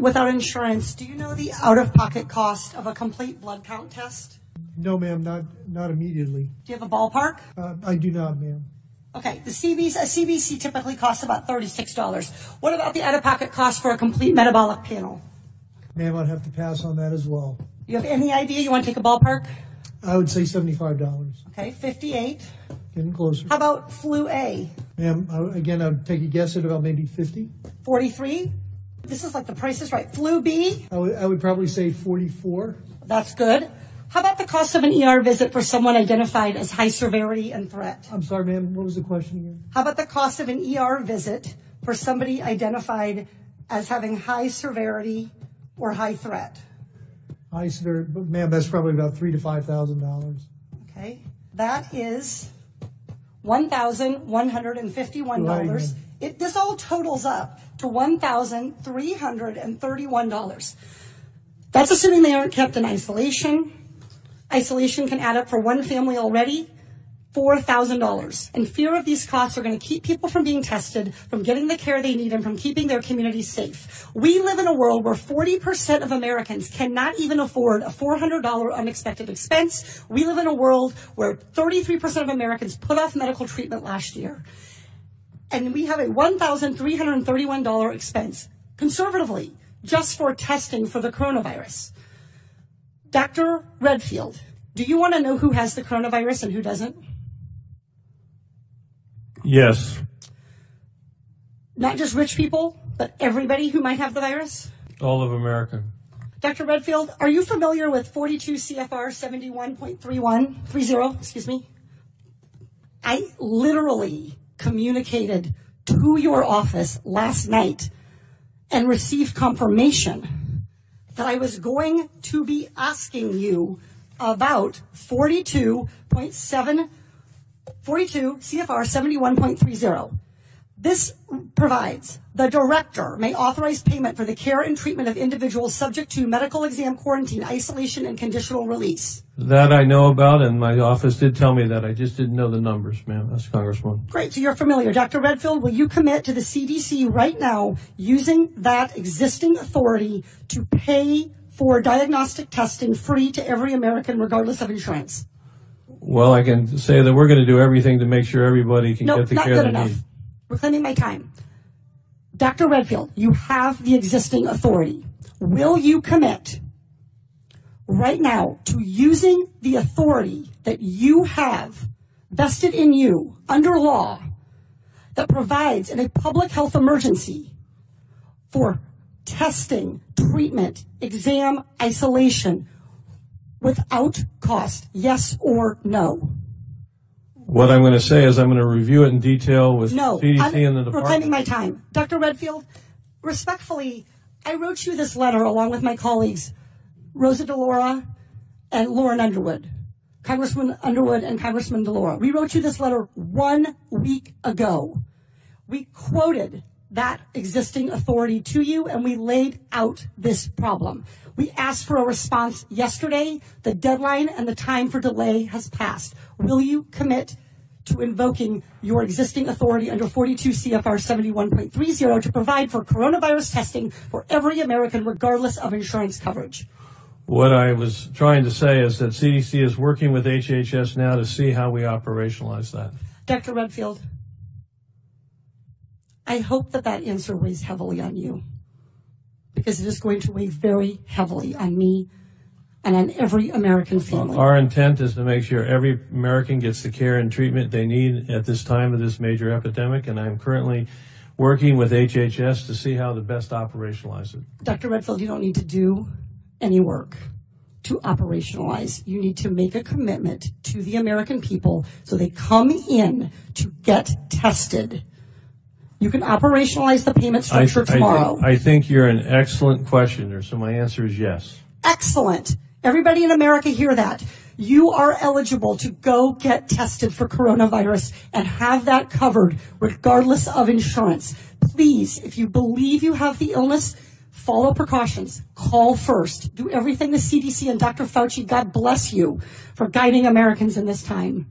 without insurance, do you know the out-of-pocket cost of a complete blood count test? No, ma'am, not immediately. Do you have a ballpark? I do not, ma'am. Okay, a CBC typically costs about $36. What about the out-of-pocket cost for a complete metabolic panel? Ma'am, I'd have to pass on that as well. You have any idea? You want to take a ballpark? I would say $75. Okay, 58. Getting closer. How about flu A? Ma'am, again, I would take a guess at about maybe 50. 43. This is like the Price is Right. Flu B? I would probably say 44. That's good. How about the cost of an ER visit for someone identified as high severity and threat? I'm sorry, ma'am, what was the question again? How about the cost of an ER visit for somebody identified as having high severity or high threat? High severity, but ma'am, that's probably about $3,000 to $5,000. Okay, that is $1,151. This all totals up to $1,331. That's assuming they aren't kept in isolation. Isolation can add up for one family already, $4,000. And fear of these costs are going to keep people from being tested, from getting the care they need, and from keeping their communities safe. We live in a world where 40% of Americans cannot even afford a $400 unexpected expense. We live in a world where 33% of Americans put off medical treatment last year. And we have a $1,331 expense, conservatively, just for testing for the coronavirus. Dr. Redfield, do you want to know who has the coronavirus and who doesn't? Yes. Not just rich people, but everybody who might have the virus? All of America. Dr. Redfield, are you familiar with 42 CFR 71.30, excuse me? I literally communicated to your office last night and received confirmation that I was going to be asking you about 42 CFR 71.30. This provides the director may authorize payment for the care and treatment of individuals subject to medical exam, quarantine, isolation, and conditional release. That I know about, and my office did tell me that. I just didn't know the numbers, ma'am. That's Congresswoman. Great, so you're familiar. Dr. Redfield, will you commit to the CDC right now using that existing authority to pay for diagnostic testing free to every American regardless of insurance? Well, I can say that we're going to do everything to make sure everybody can get the care they need. Reclaiming my time. Dr. Redfield, you have the existing authority. Will you commit right now to using the authority that you have vested in you under law that provides in a public health emergency for testing, treatment, exam, isolation without cost? Yes or no? What I'm going to say is I'm going to review it in detail with CDC and the department. Reclaiming my time. Dr. Redfield, respectfully, I wrote you this letter along with my colleagues, Rosa DeLaura and Lauren Underwood, Congressman Underwood and Congressman DeLaura. We wrote you this letter 1 week ago. We quoted that existing authority to you, and we laid out this problem. We asked for a response yesterday. The deadline and the time for delay has passed. Will you commit to invoking your existing authority under 42 CFR 71.30 to provide for coronavirus testing for every American regardless of insurance coverage? What I was trying to say is that CDC is working with HHS now to see how we operationalize that. Dr. Redfield, I hope that that answer weighs heavily on you, because it is going to weigh very heavily on me and on every American family. Our intent is to make sure every American gets the care and treatment they need at this time of this major epidemic, and I'm currently working with HHS to see how to best operationalize it. Dr. Redfield, you don't need to do any work to operationalize. You need to make a commitment to the American people so they come in to get tested. You can operationalize the payment structure tomorrow. I think you're an excellent questioner, so my answer is yes. Excellent. Everybody in America hear that. You are eligible to go get tested for coronavirus and have that covered regardless of insurance. Please, if you believe you have the illness, follow precautions. Call first. Do everything the CDC and Dr. Fauci, God bless you, for guiding Americans in this time.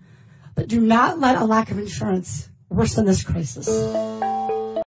But do not let a lack of insurance worsen this crisis.